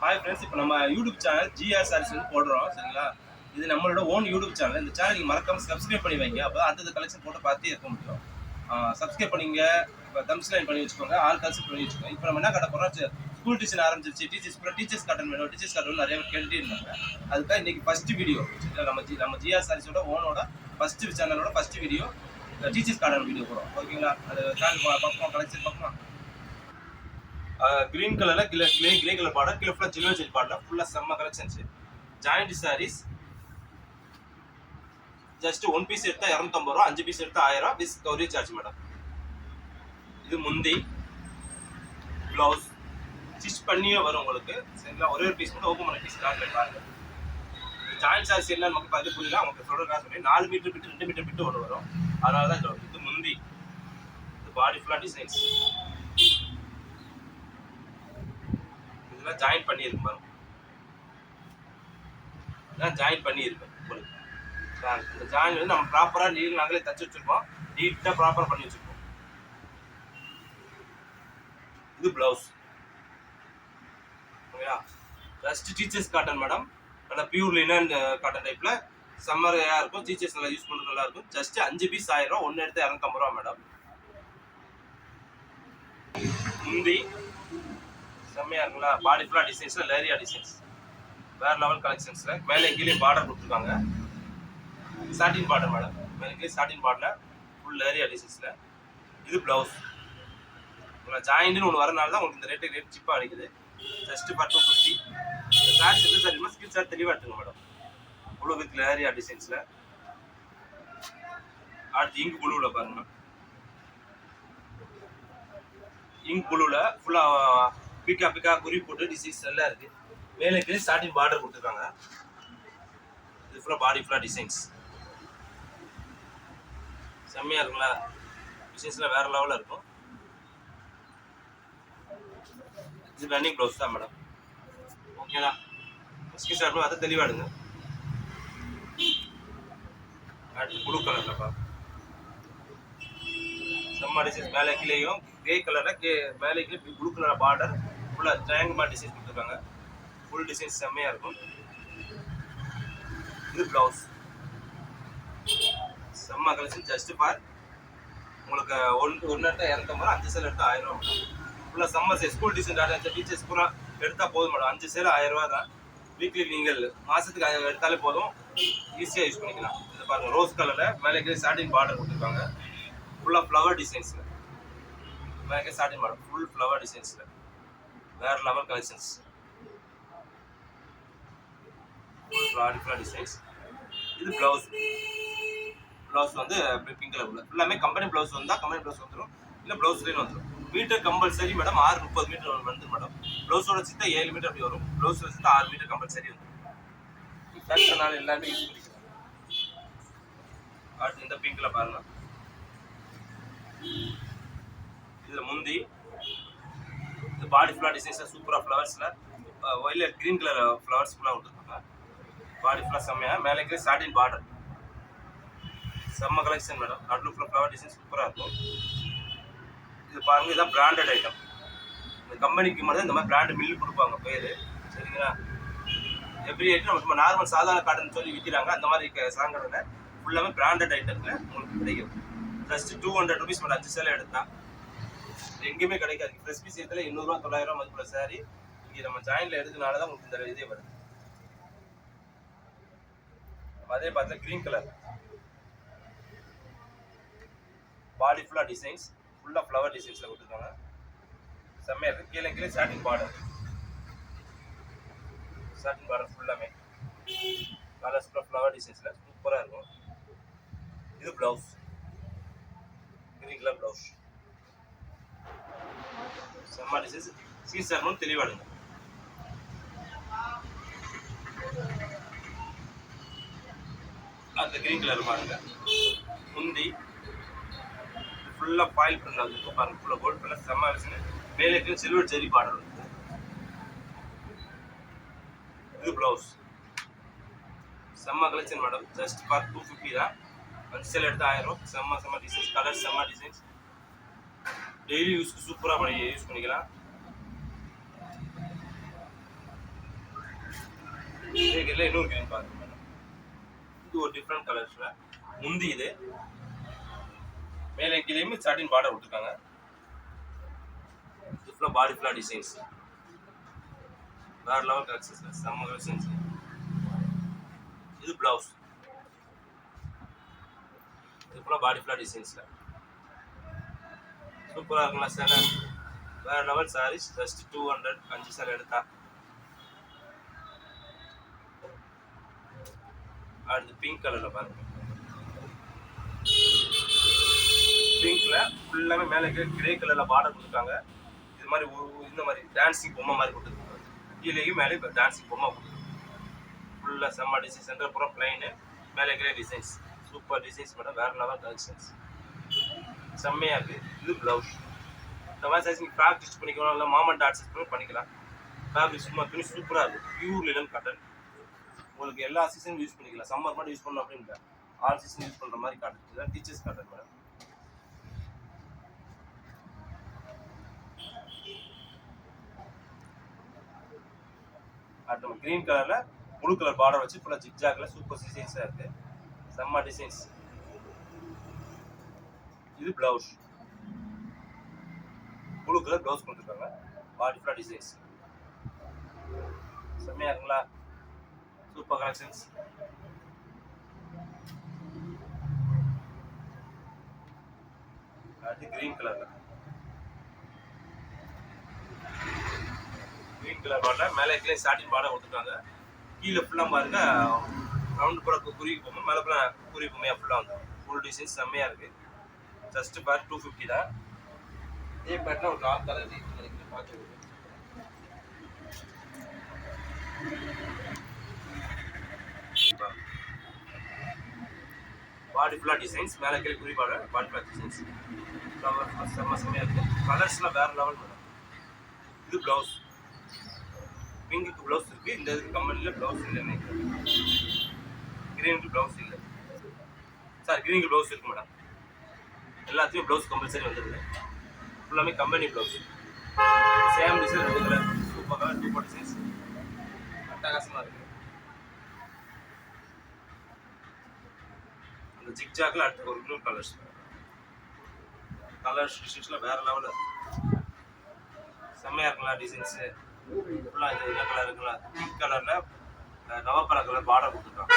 Hi friends, இப்போ நம்ம YouTube channel GR saris வந்து போடுறோம். சரிங்களா? இது நம்மளோட ஓன் யூடியூப் சேனல். இந்த சேனல் நீங்கள் மறக்காம சப்ஸ்கிரைப் பண்ணி வைங்க. அப்போ தான் அடுத்த கலெக்ஷன் போட்டு பார்த்தே இருக்க முடியும். சப்ஸ்கிரைப் பண்ணிங்க. இப்போ தம்ஸ் லைன் பண்ணி வச்சுக்கோங்க. ஆல் கலெக்ஷன் பண்ணி வச்சுக்கோங்க. இப்போ நம்ம என்ன கட்ட போகிறோம், ஸ்கூல் டியூஷன் ஆரம்பிச்சிருச்சு. டீச்சர்ஸ் காட்டன் வேணும், டீச்சர்ஸ் காட்டன் நிறைய பேர் கேட்டுகிட்டே இருந்தாங்க. அதுக்காக இன்னைக்கு ஃபர்ஸ்ட் வீடியோ நம்ம ஜிஆர் சாரீஸோட ஓனோட ஃபர்ஸ்ட் சேனலோட first video teachers cotton video போகிறோம். ஓகேங்களா? அது சேனல் பார்ப்போம், கலெக்ஷன் பார்ப்போம். கிரீன் கலர்ல கிரே கலர் பார்டர், கீழே ஃபுல்லா சில்வர் ஜெல் பார்டர், ஃபுல்லா செம்ம collections. Joint sarees just 1 piece எடுத்தா 250 ரூபா, 5 பீஸ் எடுத்தா 1000 வித் கவரேஜ் சார்ஜ் மேடம். இது முந்தி பிளவுஸ் ஸ்டிச் பண்ணியே வரும் உங்களுக்கு. சரிங்களா? ஒரே ஒரு பீஸ் மட்டும் ஓப்பன் பண்ண பீஸ் காட்டுறேன் பாருங்க. ஜாயிண்ட் சாரீஸ் என்ன நமக்கு பார்த்து புரியல, உங்களுக்கு சொல்றதுக்காக சொல்லி 4 மீட்டர் விட்டு 2 மீட்டர் விட்டு ஒன்று வரும். அதனால தான் இது முந்தி. இது பாடி ஃபுல்லா டிசைன்ஸ். இதெல்லாம் ஜாயின் பண்ணியிருக்கு பாருங்க. இதெல்லாம் ஜாயின் பண்ணியிருக்கேன் உங்களுக்கு. இந்த ஜாயின் வந்து நம்ம ப்ராப்பராக நாங்களே தச்சு வச்சிருக்கோம். நீட்டாக ப்ராப்பராக பண்ணி வச்சிருக்கோம். இது பிளவுஸ். ஓகேயா? Just teachers cotton madam. நல்லா பியூர் லினன் காட்டன் டைப்ல சம்மரையா இருக்கும். டீச்சர்ஸ் நல்லா யூஸ் பண்ணுறது நல்லா இருக்கும். ஜஸ்ட் 5 பீஸ் 1000 ரூபா, ஒன்று எடுத்து 250 ரூபா மேடம். முந்தி செம்மையா இருக்குங்களா? பாடி ஃபுல்லா டிசைன்ஸ்ல லேரியா டிசைன்ஸ் வேற லெவல் கலெக்ஷன்ஸ்ல. மேலே கீழே பார்டர் கொடுத்துருக்காங்க. சாட்டின் பார்டர் மேடம். மேலே கீழே சாட்டின் பார்டர்ல ஃபுல் லேரியா டிசைன்ஸ்ல. இது பிளவுஸ். ஜாயிண்ட்னு ஒன்று வரனால தான் உங்களுக்கு இந்த ரேட் சிப்பாக அடிக்குது. Just for 250. இந்த சாரீஸ் எது தெரியுமா? ஸ்கிரீன் ஷாட் தெளிவாக எடுத்துங்க மேடம். ப்ளூ வித் லேரியா டிசைன்ஸ்ல. அடுத்து இங்க் ப்ளூவில் பாருங்க. இங்க் ப்ளூவில் ஃபுல்லாக பிக்கா குறி போட்டு டிசைன்ஸ் எல்லாம் இருக்கு. மேலே கீழே சாட்டின் பார்டர் கொடுத்துருக்காங்க. இது ஃபுல்லாக பாடி ஃபுல்லாக டிசைன்ஸ் செம்மையா இருக்குங்களா? டிசைன்ஸ்லாம் வேற லெவலில் இருக்கும். இது ரன்னிங் ப்ளவுஸ் தான் மேடம். ஓகேங்களா? ஸ்கிரீன் ஷாட் அதை தெளிவாடுங்க. அடுத்து ப்ளூ கலர்லப்பா செம்ம டிசைன்ஸ். மேலே கீழேயும் கிரே கலரில் மேலே கீழே ப்ளூ கலர் பார்டர் ஃபுல்லாக ட்ரையாங்கிள் மாதிரி டிசைன்ஸ் கொடுத்துருக்காங்க. ஃபுல் டிசைன்ஸ் செம்மையாக இருக்கும். இது பிளவுஸ். செம்ம கலெக்ஷன். ஜஸ்ட் ஃபார் உங்களுக்கு ஒன்று எடுத்தால் 250 ரூபா, 5 சேல் எடுத்தால் 1000 ரூபா. ஃபுல்லாக summer size school design teachers பூரா எடுத்தால் போதும் மேடம். 5 சேல் 1000 ரூபா தான். வீக்லி நீங்கள் மாதத்துக்கு எடுத்தாலே போதும், ஈஸியாக யூஸ் பண்ணிக்கலாம். இது பாருங்கள், ரோஸ் கலரில் மேலே கீழே சாட்டின் பார்டர் கொடுத்துருக்காங்க. ஃபுல்லாக ஃப்ளவர் டிசைன்ஸில். மேலே கீழே சாட்டின் பார்டர் ஃபுல் ஃப்ளவர் டிசைன்ஸில் வேறு லெவல் கலெக்ஷன்ஸ். ஃபுல்லாக டிசைன்ஸ். இது ப்ளவுஸ். ப்ளவுஸ் வந்து பிங்க் கலர். எல்லாமே கம்பெனி ப்ளவுஸ் வந்தால் கம்பெனி ப்ளவுஸ் வந்துடும், இல்லை ப்ளவுஸ்லேயும் வந்துடும். Metre compulsory madam. 630 மீட்டர் வந்துடும் மேடம். ப்ளவுஸோட சித்தா 7 மீட்டர் அப்படி வரும். ப்ளவுஸோட சித்தா 6 மீட்டர் கம்பல்சரி வந்துடும். ஃபேக்டர்னால எல்லாமே யூஸ் பண்ணிக்கலாம். அடுத்து இந்த பிங்க்ல பாருங்க. இதுல முந்தி இது பாடி ஃபுல்லா டிசைன்ஸ் சூப்பரா ஃப்ளவர்ஸ்ல வயலட் கிரீன் கலர் ஃப்ளவர்ஸ் ஃபுல்லா கொடுத்துருக்காங்க. பாடி ஃபுல்லா செம்மையா. மேலே கீழே சாட்டின் பார்டர் செம்ம கலெக்ஷன் மேடம். நடுவில் ஃபுல்லாக ஃப்ளவர் டிசைன் சூப்பராக இருக்கும். இது பாருங்க, இதான் பிராண்டட் ஐட்டம். இந்த கம்பெனிக்கு மட்டும் இந்த மாதிரி பிராண்ட் மில்லு கொடுப்பாங்க பேர். சரிங்களா? எவ்ரி ஐட்டம் நம்ம நார்மல் சாதாரண காட்டன் சொல்லி விற்கிறாங்க. அந்த மாதிரி சாங்கடல ஃபுல்லாமே பிராண்டட் ஐட்டம்ல உங்களுக்கு கிடைக்கும். Just 200 rupees madam. 5 சேலை எடுத்தா எங்கேயுமே கிடைக்காது. ஃப்ரெஷ் பீஸ் இடத்துல 800 ரூபா 900 ரூபா மதிப்புள்ள சாரி இங்கே நம்ம ஜாயின்ல எடுக்கனால தான் உங்களுக்கு இந்த இதே வருது. அதே பார்த்தா கிரீன் கலர் பாடி ஃபுல்லா டிசைன்ஸ், ஃபுல்லா ஃப்ளவர் டிசைன்ஸ்ல கொடுத்துருக்காங்க. செம்மையா இருக்கு. கீழே கீழே சாட்டின் பார்டர் ஃபுல்லாமே கலர்ஸ் ஃப்ளவர் டிசைன்ஸ்ல சூப்பரா இருக்கும். இது பிளவுஸ். கிரீன் கலர் பிளவுஸ் செம்ம டிசைன்ஸ். சீசன் தெளிவாடுங்க. அந்த கிரீன் கலர் பாருங்க. முந்தி ஃபுல்லாக பாயில் பண்ண வந்துருக்கு பாருங்க. ஃபுல்லாக கோல்ட் கலர் செம்ம டிசைன். மேலே சில்வர் ஜெரி பார்டர் இருக்கு. இது பிளவுஸ். செம்ம கலெக்ஷன் மேடம். ஜஸ்ட் ஃபார் 250 தான். 5 சேல் எடுத்து 1000 ரூபா. செம்ம டிசைன்ஸ். கலர் செம்ம டிசைன்ஸ். டெய்லி யூஸ்க்கு சூப்பராக யூஸ் பண்ணிக்கலாம். இதே கீழே இன்னொரு கிரீன் பாருங்க மேடம். இது ஒரு டிஃப்ரெண்ட் கலர்ஸ்ல முந்தி. இது மேலே கீழேயுமே சாட்டின் பார்டர் விட்டுருக்காங்க. இது ஃபுல்லாக பாடி ஃபுல்லாக டிசைன்ஸ், வேற லெவல் கலெக்ஷன்ஸ், செம்ம கலெக்ஷன்ஸ். இது பிளவுஸ், இது ஃபுல்லாக பாடி ஃபுல்லாக டிசைன்ஸ்ல சூப்பராக இருக்குங்களா சார்? வேற லெவல் சாரீஸ். ஜஸ்ட் 200, 5 சாரி எடுத்தா. அடுத்து பிங்க் கலர்ல பாருங்க. பிங்க்ல ஃபுல்லாமே மேலே கிரே கலர்ல பார்டர் கொடுத்துருக்காங்க. இது மாதிரி இந்த மாதிரி டான்சிங் பொம்மை மாதிரி கொடுத்துருக்காங்க. கீழேயும் மேலே இப்போ டான்சிங் பொம்மை கொடுத்துருக்காங்க. ஃபுல்லாக செம்ம டிசைன்ஸ். சென்டர் பூரா பிளைனு, மேலே grey designs. Super designs madam, வேற லெவல் கலெக்ஷன்ஸ், செம்மையா இருக்கு. இது பிளவுஸ். இந்த மாதிரி சைஸ் நீங்கள் ஃப்ராக் ஸ்டிச் பண்ணிக்கலாம், இல்லை மாமன் டாட் ஸ்டிச் பண்ணிக்கலாம். ஃபேப்ரிக் சும்மா துணி சூப்பராக இருக்கும். Pure linen cotton. உங்களுக்கு எல்லா சீசனும் யூஸ் பண்ணிக்கலாம். சம்மர் மட்டும் யூஸ் பண்ணணும் அப்படின்னு இல்லை, ஆல் சீசன் யூஸ் பண்ணுற மாதிரி காட்டன். இதுதான் டீச்சர்ஸ் காட்டன் மேடம். அடுத்த கிரீன் கலர்ல ப்ளூ கலர் பார்டர் வச்சு ஃபுல்லாக ஜிக்ஜாக்ல சூப்பர் டிசைன்ஸாக இருக்கு. செம்ம டிசைன்ஸ். இது பிளவுஸ், ப்ளூ கலர் பிளவுஸ் கொடுத்துருக்காங்க. பாடி ஃபுல்லாக டிசைன்ஸ் செம்மையா இருக்குங்களா? Super collections. அடுத்து கிரீன் கலர்ல, கிரீன் கலர் பார்டர் மேலே கீழே ஸ்டார்டிங் பார்டர் கொடுத்துருக்காங்க. கீழே ஃபுல்லாக பாருங்க ரவுண்ட் பூரா குருவி பொம்மை, மேலே பூரா குருவி பொம்மையாக ஃபுல்லாக வந்து ஃபுல் டிசைன்ஸ் செம்மையாக இருக்குது. ஜஸ்ட் பார் 250 தான். இதே பேட்டில் ஒரு 4 கலர் நினைக்கிறேன் பார்த்து. பாடி ஃபுல்லாக டிசைன்ஸ், மேலே கீழே குருவி பார்டர், பாடி ஃபுல்லாக டிசைன்ஸ் செம்ம செம்மையாக இருக்குது. கலர்ஸ்லாம் வேறு லெவல் மேடம். இது ப்ளவுஸ், பிங்க்கு ப்ளவுஸ் இருக்குது. இந்த இதுக்கு கம்பெனியில் ப்ளவுஸ் இல்லை நினைக்கிறேன். கிரீனுக்கு ப்ளவுஸ் இல்லை சார், கிரீனுக்கு ப்ளவுஸ் இருக்குது மேடம். எல்லாத்தையும் ப்ளவுஸ் கம்பல்சரி வந்துடுது. ஃபுல்லாமே company blouse. Same design, 2 colour, super colour, super designs, அட்டகாசமாக இருக்குது. அந்த ஜிக்ஜாக்ல அடுத்த ஒரு ப்ளூ கலர்ஸ், கலர்ஸ் டிசைன்ஸ்லாம் வேறு லெவலில் செம்மையாக இருக்குங்களா? டிசைன்ஸு ஃபுல்லாக இது என்ன கலர் இருக்குங்களா? பிங்க் கலரில் நவப்பழ கலர் பார்டர் கொடுத்துருக்காங்க.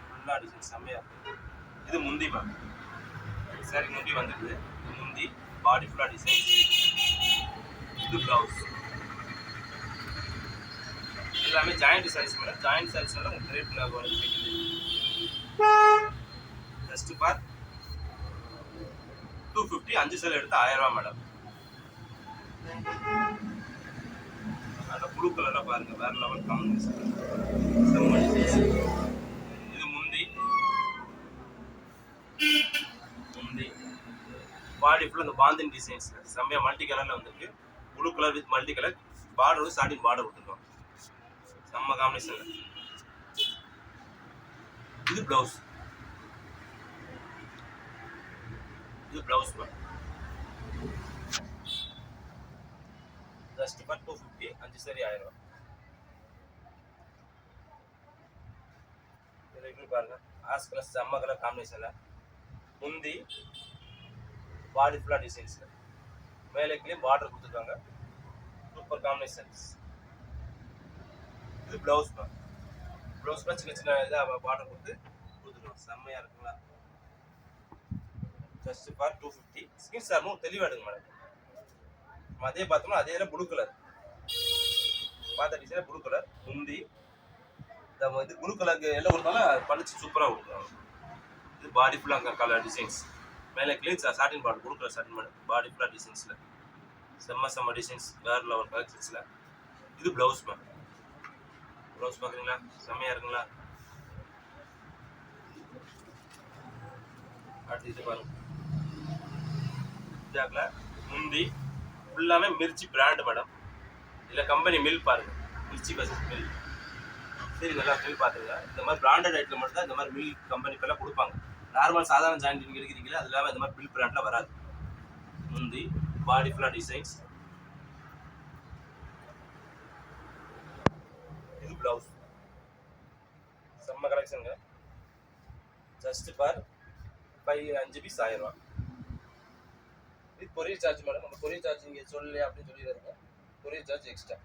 ஃபுல்லாக டிசைன்ஸ் செம்மையாக இருக்குது. இது முந்தி மேம், சரி முந்தி வந்துடுது. முந்தி பாடி ஃபுல்லாக டிசைன்ஸ். இது ப்ளவுஸ். எல்லாமே ஜாயிண்ட் சாரீஸ் மேடம். ஜாயிண்ட் சாரீஸ்னால உங்களுக்கு ரேட் கிடைக்குது. ஜஸ்ட் பார் 250, 5 சேலை எடுத்து 1000 ரூபா மேடம். அந்த ப்ளூ கலராக பாருங்க, வேற லெவல் காம்பினேஷன். இது முந்தி, முந்தி பாடி ஃபுல்லாக அந்த பாந்தின் டிசைன்ஸ் செம்மையா மல்டி கலர்ல வந்துருக்கு. Blue colour with multi colour border, starting border கொடுத்துருக்கோம். செம்ம காம்பினேஷன். இது பிளவுஸ், இது பிளவுஸ் ஜஸ்ட் ஃபார் 250, 5 சாரி 1000 ரூபா. இது பாருங்க, ஆஸ் கலர் செம்ம கலர் காம்பினேஷன்ல. முந்தி பாடி ஃபுல்லா டிசைன்ஸ், மேலே கீழே பார்டர் கொடுத்துருக்காங்க. Super combinations. இது பிளவுஸ் தான். ப்ளவுஸ் சின்ன சின்ன இதாக பார்டர் கொடுத்துருக்கோம். செம்மையாக இருக்குங்களா? Just for 250. ஸ்கின் சார்மும் தெளிவாக எடுங்க மேடம். அதே பார்த்தோம்னா அதே ப்ளூ கலர் பார்த்த டிசைன், ப்ளூ கலர் முந்தி. இது ப்ளூ கலருக்கு எல்லாம் கொடுத்தாலும் பளிச்சு சூப்பராக கொடுக்குறாங்க. இது பாடி ஃபுல்லாக கலர் டிசைன்ஸ், மேலே கிளீன்ஸ் satin border, blue colour satin border, body ஃபுல்லாக டிசைன்ஸில் செம்ம டிசைன்ஸ், வேறு லெவல் கலெக்ஷன்ஸில். இது ப்ளவுஸ் மேம். ப்ளவுஸ் பார்க்குறீங்களா? செம்மையாக இருக்குங்களா? அடுத்து இது பாருங்க, ஜாக்கில் முந்தி ஃபுல்லாமே மிர்ச்சி பிராண்டு மேடம். இதில் கம்பெனி மில் பாருங்க, மிர்ச்சி பசஸ் மில். சரி, நல்லா மில் பார்த்துருங்க. இந்த மாதிரி பிராண்டட் ஐட்டில் மட்டும் தான் இந்த மாதிரி மில் கம்பெனிக்கெல்லாம் கொடுப்பாங்க. நார்மல் சாதாரண ஜாயிண்ட் நீங்கள் எடுக்கிறீங்களா, அது இல்லாமல் இந்த மாதிரி மில் பிராண்டில் வராது. முந்தி பாடி ஃபுல்லாக டிசைன்ஸ். இது பிளவுஸ், செம்ம கலெக்ஷனுங்க. ஜஸ்ட் ஃபார் 5 பீஸ் 1000 ரூபா. இது கொரியர் சார்ஜ் மேடம். நம்ம கொரியர் சார்ஜ் நீங்கள் சொல்லலையா அப்படின்னு சொல்லிடுறாங்க. Courier charge extra.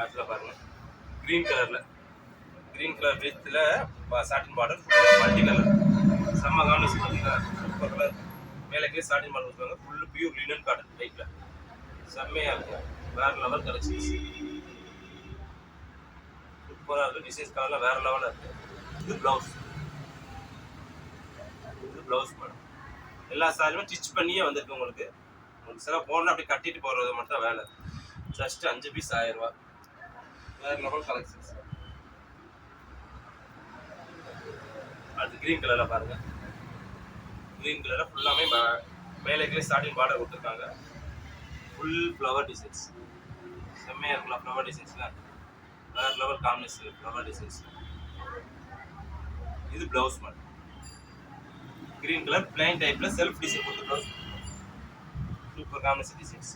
அதில் பாருங்கள் க்ரீன் கலர் வித்தில் சாட்டின் பார்டர் மல்டி கலர் செம்ம காம்பினேஷன் பார்த்தீங்கன்னா சூப்பர் கலர். மேலே கீழே சாட்டின் பார்டர் கொடுத்துருவாங்க. ஃபுல்லு பியூர் லினன் காட்டன் டைப்பில் செம்மையாக இருக்கும். வேறு லெவல் கலெக்ஷன்ஸ் சூப்பராக இருக்குது. டிசைன்ஸ் கலர்லாம் வேறு லெவலில் இருக்குது. இது ப்ளவுஸ் மேடம். எல்லா சாரியுமே ஸ்டிச் பண்ணியே வந்திருக்கு உங்களுக்கு. சில போடணும் அப்படி கட்டிட்டு போகிறது மட்டும் தான் வேலை. ஜஸ்ட் 5 பீஸ் 1000 ரூபா. வேறு லெவல் கலெக்ஷன்ஸ். அடுத்து க்ரீன் கலரில் பாருங்கள். க்ரீன் கலரில் ஃபுல்லாமே மேலே கீழே ஸ்டார்டிங் பார்டர் கொடுத்துருக்காங்க. ஃபுல் ஃப்ளவர் டிசைன்ஸ் செம்மையாக இருக்கலாம். ஃப்ளவர் டிசைன்ஸ்லாம் வேறு லெவல் காம்பினேஷன் ஃப்ளவர் டிசைன்ஸ். இது blouse madam. Green colour plain டைப்பில் செல்ஃப் டிசைன் கொடுத்து ப்ளவுஸ். சூப்பர் காம்பினேஷன் டிசைன்ஸ்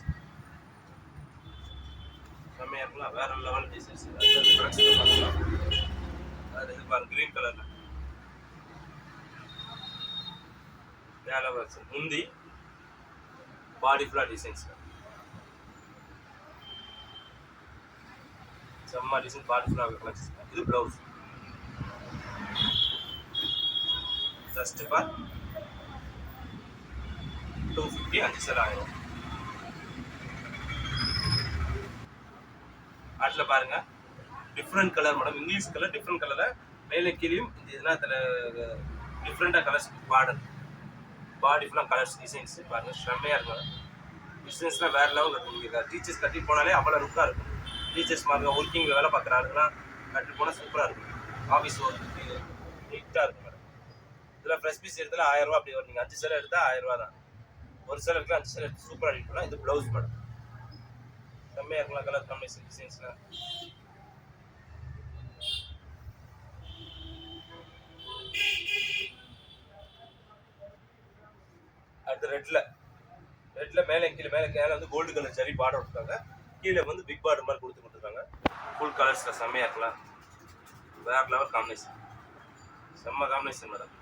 செம்மையாக இருக்கலாம். வேறு லெவல் டிசைன்ஸ். அது இது பாருங்க க்ரீன் கலரில் வேலை வச்சு முந்தி பாடி ஃபுல்லாக டிசைன்ஸ் செம்ம டிசைன். பாடி ஃபுல்லாக கலெக்ஷன். இது ப்ளவுஸ் ஜஸ்ட் ஃபார் 250 5 சேல் 1000. அதில் பாருங்க different colour madam. English colour different கலரில் மேலே கீழேயும் இந்த இதெல்லாம் அதில் டிஃப்ரெண்ட்டாக கலர்ஸ் பார்டர் பாடி ஃபுல்லாக கலர்ஸ் டிசைன்ஸ் பாருங்கள் செம்மையாக இருக்கும். டிசைன்ஸ்லாம் வேறு லெவலில் இருக்கும். நீங்கள் டீச்சர்ஸ் கட்டி போனாலே அவ்வளோ லுக்காக இருக்கும். டீச்சர்ஸ் மாதிரி ஒர்க்கிங் வேலை பார்க்குறாருலாம் கட்டி போனால் சூப்பராக இருக்கும். ஆஃபீஸ் ஒர்க்கு நீட்டாக இருக்கும் மேடம். இதில் ஃப்ரெஷ் பீஸ் எடுத்தால் 1000 ரூபா அப்படி வரும். நீங்கள் 5 சேலை எடுத்தால் 1000 ரூபா தான். ஒரு சேலை எடுக்கலாம் 5 சேலை எடுத்து சூப்பராக அடிக்கலாம். இது ப்ளவுஸ் மேடம். செம்மையாக இருக்கலாம் கலர் காம்பினேஷன் டிசைன்ஸ்லாம். அடுத்து ரெட்டில் மேலே கீழே வந்து கோல்டு கலர் சரி பார்டர் கொடுத்தாங்க. கீழே வந்து பிக் பார்டர் மாதிரி கொடுத்துருக்காங்க. ஃபுல் கலர்ஸில் செம்மையாக இருக்கலாம். வேறு லெவல் காம்பினேஷன் செம்ம காம்பினேஷன் மேடம்.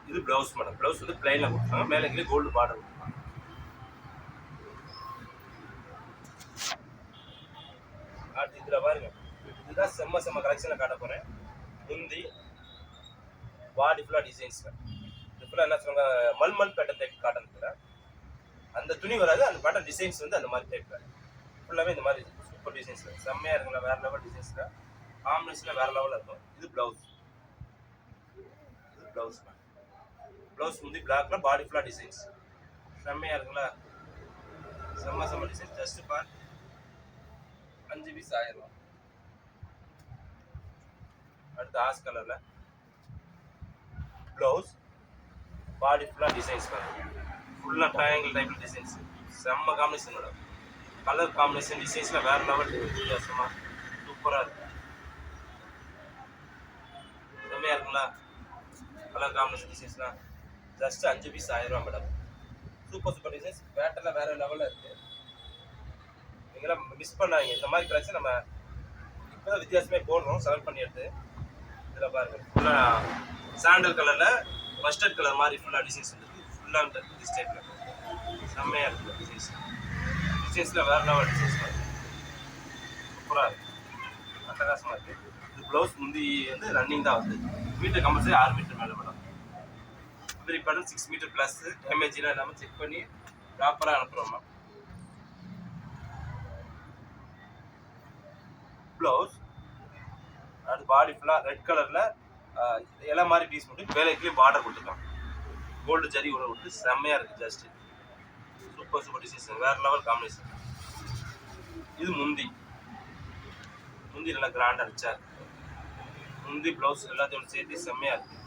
இது ப்ளவுஸ் மேடம். ப்ளவுஸ் வந்து பிளைனில் கொடுத்தாங்க. மேலே கீழே கோல்டு பார்டர் கொடுத்தாங்க. அடுத்து இதில் பாருங்க. இதுதான் செம்ம கலெக்ஷனில் காட்ட போகிறேன். முந்தி பாடி ஃபுல்லாக டிசைன்ஸில் ஃபுல்லாக என்ன சொல்லுவாங்க மல்மல் பேட்டர்ன் டைப் காட்டன் கூட அந்த துணி வராது. அந்த பேட்டர்ன் டிசைன்ஸ் வந்து அந்த மாதிரி டைப்பில் ஃபுல்லாகவே இந்த மாதிரி சூப்பர் டிசைன்ஸில் செம்மையாக இருக்குங்களா. வேறு லெவல் டிசைன்ஸில் காம்பினேஷனில் வேறு லெவலில் இருக்கும். இது ப்ளவுஸ் ப்ளவுஸ் முந்தி பிளாக்ல பாடி ஃபுல்லாக டிசைன்ஸ் செம்மையாக இருக்குங்களா. செம்ம டிசைன். ஜஸ்ட் ஃபார் 5 பீஸ் 1000 ரூபா. அடுத்து ஆஸ் கலரில் ப்ளவுஸ் பாடி ஃபுல்லாக டிசைன்ஸ் பாருங்க. ஃபுல்லாக ட்ரையாங்கிள் டைப்பில் டிசைன்ஸ் செம்ம காம்பினேஷன் மேடம். கலர் காம்பினேஷன் டிசைன்ஸில் வேறு லெவல் வித்தியாசமாக சூப்பராக இருக்கும். செம்மையாக இருக்குங்களா கலர் காம்பினேஷன் டிசைன்ஸ்லாம். ஜஸ்ட் 5 பீஸ் 1000 ரூபா மேடம். Super designs. பேட்டர்லாம் வேறு லெவலில் இருக்குது. நீங்களாம் மிஸ் பண்ணாதீங்க. இந்த மாதிரி கலெக்ஷன் நம்ம இப்போ தான் வித்தியாசமே போடுறோம். செலக்ட் பண்ணி எடுத்து இதில் பாருங்கள் ஃபுல்லாக சாண்டல் கலரில் மஸ்டர்ட் கலர் மாதிரி ஃபுல்லாக டிசைன்ஸ் இருக்குது. ஃபுல்லாக டிஸ் டைப்பில் செம்மையாக இருக்குது டிசைன்ஸில் வேறு லெவல் டிசைன்ஸ் சூப்பராக இருக்குது. அட்டகாசமாக இருக்குது. இது ப்ளவுஸ் முந்தி வந்து ரன்னிங் தான் வந்து மீட்டர் கம்பல்சரி 6 மீட்டர் மேலே madam. Very pattern 6 metre plus டேமேஜ்லாம் இல்லாமல் செக் பண்ணி ப்ராப்பராக அனுப்புகிறோம்மா. ப்ளவுஸ் அது பாடி ஃபுல்லாக ரெட் கலரில் எல்லாம் மாதிரி பீஸ் போட்டு வேலைக்குள்ளேயும் பார்டர் கொடுத்துருக்காங்க. கோல்டு ஜரி உள்ள விட்டு செம்மையாக இருக்குது. ஜஸ்ட்டு சூப்பர் டிசைன்ஸ் வேறு லெவல் காம்பினேஷன். இது முந்தி நல்லா கிராண்டாக இருந்துச்சா. முந்தி ப்ளவுஸ் எல்லாத்தையும் சேர்த்து செம்மையாக இருக்குது.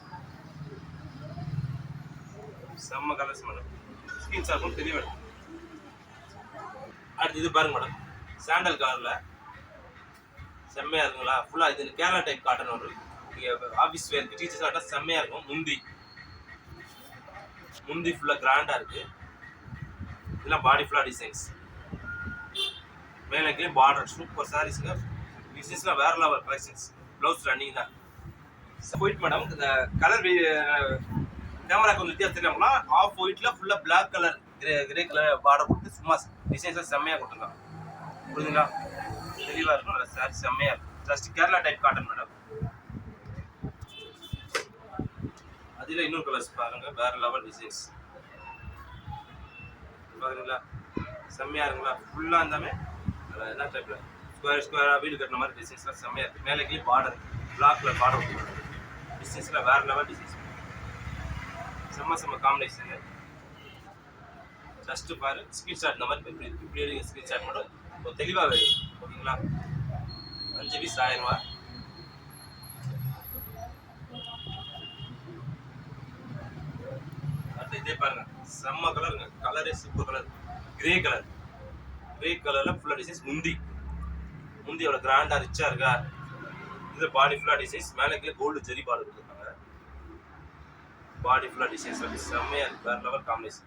செம்ம கலர்ஸ் மேடம். ஸ்கின் சார்க்கும் தெரிய வேணும். அடுத்து இது பாருங்க மேடம். சாண்டல் கலரில் செம்மையாக இருக்குங்களா. ஃபுல்லாக இது கேரளா டைப் காட்டன் வரும். நீங்கள் ஆஃபீஸ் வேருக்கு டீச்சர்ஸ் ஆகிட்டா செம்மையாக இருக்கும். முந்தி ஃபுல்லாக கிராண்டாக இருக்குது. இதெல்லாம் பாடி ஃபுல்லாக டிசைன்ஸ். மேலே பார்டர் சூப்பர் சாரீஸுங்க. டிசைன்ஸ்லாம் வேற லெவல் கலெக்ஷன்ஸ். ப்ளவுஸ் ரன்னிங் தான். ஒயிட் மேடம், இந்த கலர் கேமரா கொஞ்சம் வித்தியாசம் தெரியாமலாம். ஆஃப் ஒயிட்ல ஃபுல்லா black colour grey colour border கொடுத்து சும்மா டிசைன்ஸ் செம்மையா கொடுத்துருக்காங்க. புரியுதுங்களா? தெளிவா இருக்கும். நல்ல சாரி செம்மையா இருக்கும். Just Kerala type cotton madam. அதுல இன்னொரு கலர்ஸ் பாருங்க, வேற லெவல் டிசைன்ஸ் பாருங்களா, செம்மையா இருக்குங்களா? ஃபுல்லா இருந்தாமே என்ன டைப்ல ஸ்கொயரா வீடு கட்டின மாதிரி டிசைன்ஸ்லாம் செம்மையா இருக்கு. மேலே கீழே பார்டர் பிளாக் கலர் பார்டர் கொடுத்துருக்காங்க. டிசைன்ஸ்ல வேற லெவல் டிசைன்ஸ், செம்ம காம்பினேஷன். ஜஸ்ட் பாரு, ஸ்கிரீன்ஷாட் இந்த மாதிரி இப்படி எடுங்க. ஸ்கிரீன்ஷாட் மட்டும் தெளிவா வேணும். ஓகேங்களா? 5 பீஸ் 1000 ரூபா. அடுத்து இதே பாருங்க, செம்ம கலருங்க. கலரே சூப்பர் கலர், கிரே கலர்ல ஃபுல்லா டிசைன்ஸ். முந்தி எவ்வளவு கிராண்டா ரிச்சா இருக்கா? இது பாடி ஃபுல்லா டிசைன்ஸ். மேலே கீழே கோல்டு ஜெரி பார்டர் கொடுத்துருக்காங்க. பாடி ஃபுல்லா டிசைன்ஸ் செம்மையா இருக்கு. வேற லெவல் காம்பினேஷன்.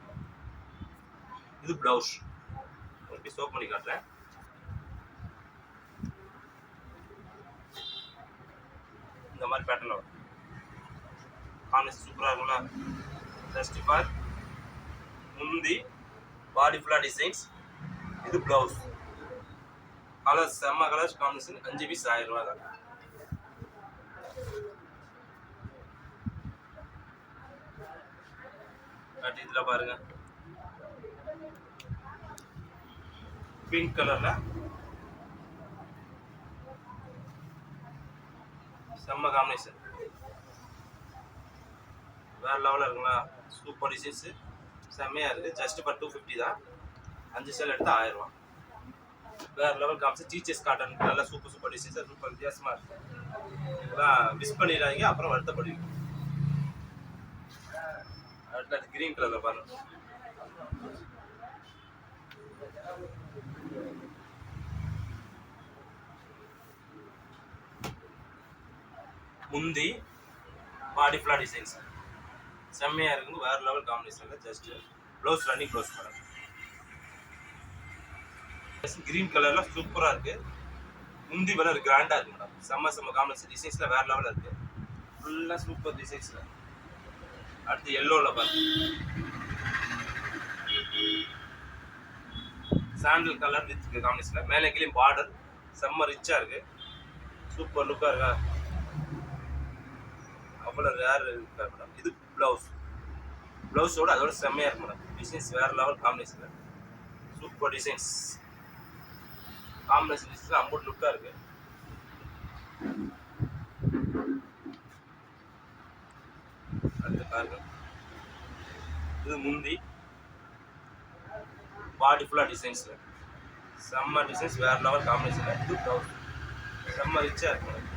இது பிளவுஸ். ஒரு சோப் பண்ணி காட்டுறேன். இந்த மாதிரி பேட்டர்ல வரும். காம்பினேஷன் சூப்பரா இருக்கும்ல. ஜஸ்ட் பார், முந்தி பாடி ஃபுல்லா டிசைன்ஸ். இது பிளவுஸ். கலர்ஸ் செம்ம கலர்ஸ் காம்பினேஷன். 5 பீஸ் 1000 ரூபா தான். இதுல பாருங்க, பிங்க் கலர்ல செம்ம காம்பினேஷன். வேற லெவலில் இருக்குங்களா? சூப்பர் டிசைன்ஸ் செம்மையா இருக்கு. ஜஸ்ட் ஃபார் 250 தான். 5 சேல் எடுத்து 1000 ரூபா. வேற லெவல் காமிச்சு டீச்சர்ஸ் காட்டன் நல்லா சூப்பர் டிசைன்ஸ், சூப்பர் வித்தியாசமா இருக்கு. இதெல்லாம் மிஸ் பண்ணிடாதீங்க, அப்புறம் வருத்தப்படுவீங்க. அடுத்து கிரீன் கலர்ல பாருங்க. முந்தி பாடி ஃபுல்லா டிசைன்ஸ் செம்மையா இருக்கு. வேற லெவல் காம்பினேஷன்ல. Just blouse running blouse madam. Green கலர்ல சூப்பரா இருக்கு. முந்தி கலர் கிராண்டா இருக்கு மேடம். செம்ம காம்பினேஷன். டிசைன்ஸ்ல வேற லெவல்ல இருக்கு. ஃபுல்லா சூப்பர் டிசைன்ஸ்ல. அடுத்து எல்லோல பாருங்க, சாண்டல் கலர் வித் காம்பினேஷன்ல. மேலே கீழே பார்டர் செம்ம ரிச்சா இருக்கு. சூப்பர் லுக்கா இருக்கா? அவ்வளோ ரேர் இருக்கா மேடம். இது பிளவுஸோட அதோட செம்மையா இருக்கு மேடம். டிசைன்ஸ் வேற level combination. Super designs combination. Designs அம்பூட் லுக்கா இருக்கு. அடுத்து பாருங்க, இது முந்தி பாடி ஃபுல்லா டிசைன்ஸ்ல செம்ம டிசைன்ஸ். வேற லெவல் காம்பினேஷன். இது பிளவுஸ் செம்ம ரிச்சா இருக்கு மேடம்.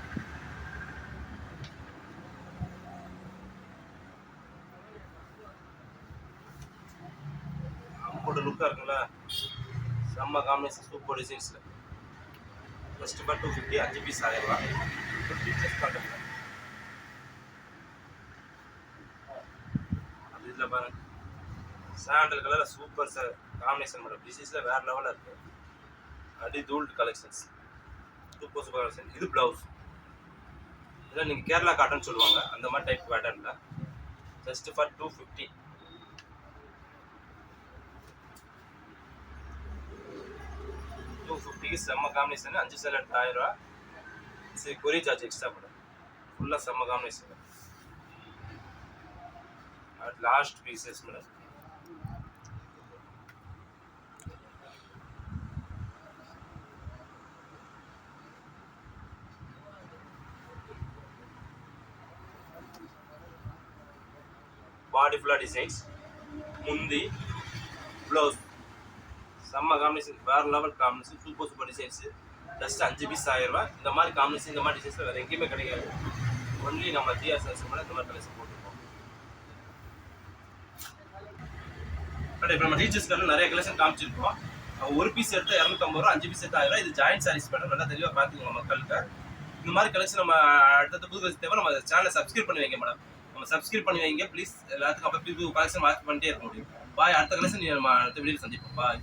லுக்கா இருக்குங்களா? செம்ம காம்பினேஷன். சூப்பர் டிசைன்ஸ்ல. Just for 250. 5 பீஸ் 1000 ரூபா. இதுல பாருங்க, sandal colour super combination madam. டிசைன்ஸ்ல வேற லெவலா இருக்கு. அடி தூள்ட் கலெக்ஷன்ஸ். Super collection. இது பிளவுஸ். இதெல்லாம் நீங்க கேரளா காட்டன் சொல்லுவாங்க, அந்த மாதிரி டைப் பேட்டர்ன்ல. Just for 250. 250க்கு செம்ம காம்பினேஷன். 5 சேல் எடுத்து 1000 ரூபா. சரி, கொரியர் சார்ஜ் எக்ஸ்ட்ரா மேடம். ஃபுல்லா செம்ம combination. Last pieces madam. Body ஃபுல்லா டிசைன்ஸ். முந்தி ப்ளவுஸ் செம்ம காம்பினேஷன். வேற level combination. Super designs. Just 5 piece 1000 ரூபா. இந்த மாதிரி காம்பினேஷன், இந்த மாதிரி டிசைன்ஸ் வேற எங்கேயுமே கிடைக்காது. ஒன்லி நம்ம ஜிஆர் சாரீஸ் மேலே இந்த மாதிரி கலெக்ஷன் போட்டுருக்கோம். பட் இப்போ நம்ம டீச்சர்ஸ்க்கு நிறைய கலெக்ஷன் காமிச்சிருக்கோம். ஒரு பீஸ் எடுத்து 250 ரூபா, 5 பீஸ் எடுத்து 1000 ரூபா. இது ஜாயின்ட் சாரீஸ் மேடம். நல்லா தெளிவாக பார்த்துக்கோங்க மக்களுக்கு. இந்த மாதிரி கலெக்ஷன் நம்ம அடுத்த புது கலெக்ஷன் தேவை. நம்ம சேனலை சப்ஸ்கிரைப் பண்ணி வைங்க மேடம். நம்ம சப்ஸ்கிரைப் பண்ணி வைங்க ப்ளீஸ். எல்லாத்துக்கும் அப்போ புது கலெக்ஷன் வாட்ச் பண்ணிட்டே இருக்க முடியும். பாய். அடுத்த கலெக்ஷன் நம்ம அடுத்த வீடியோவில் சந்திப்போம். பாய்.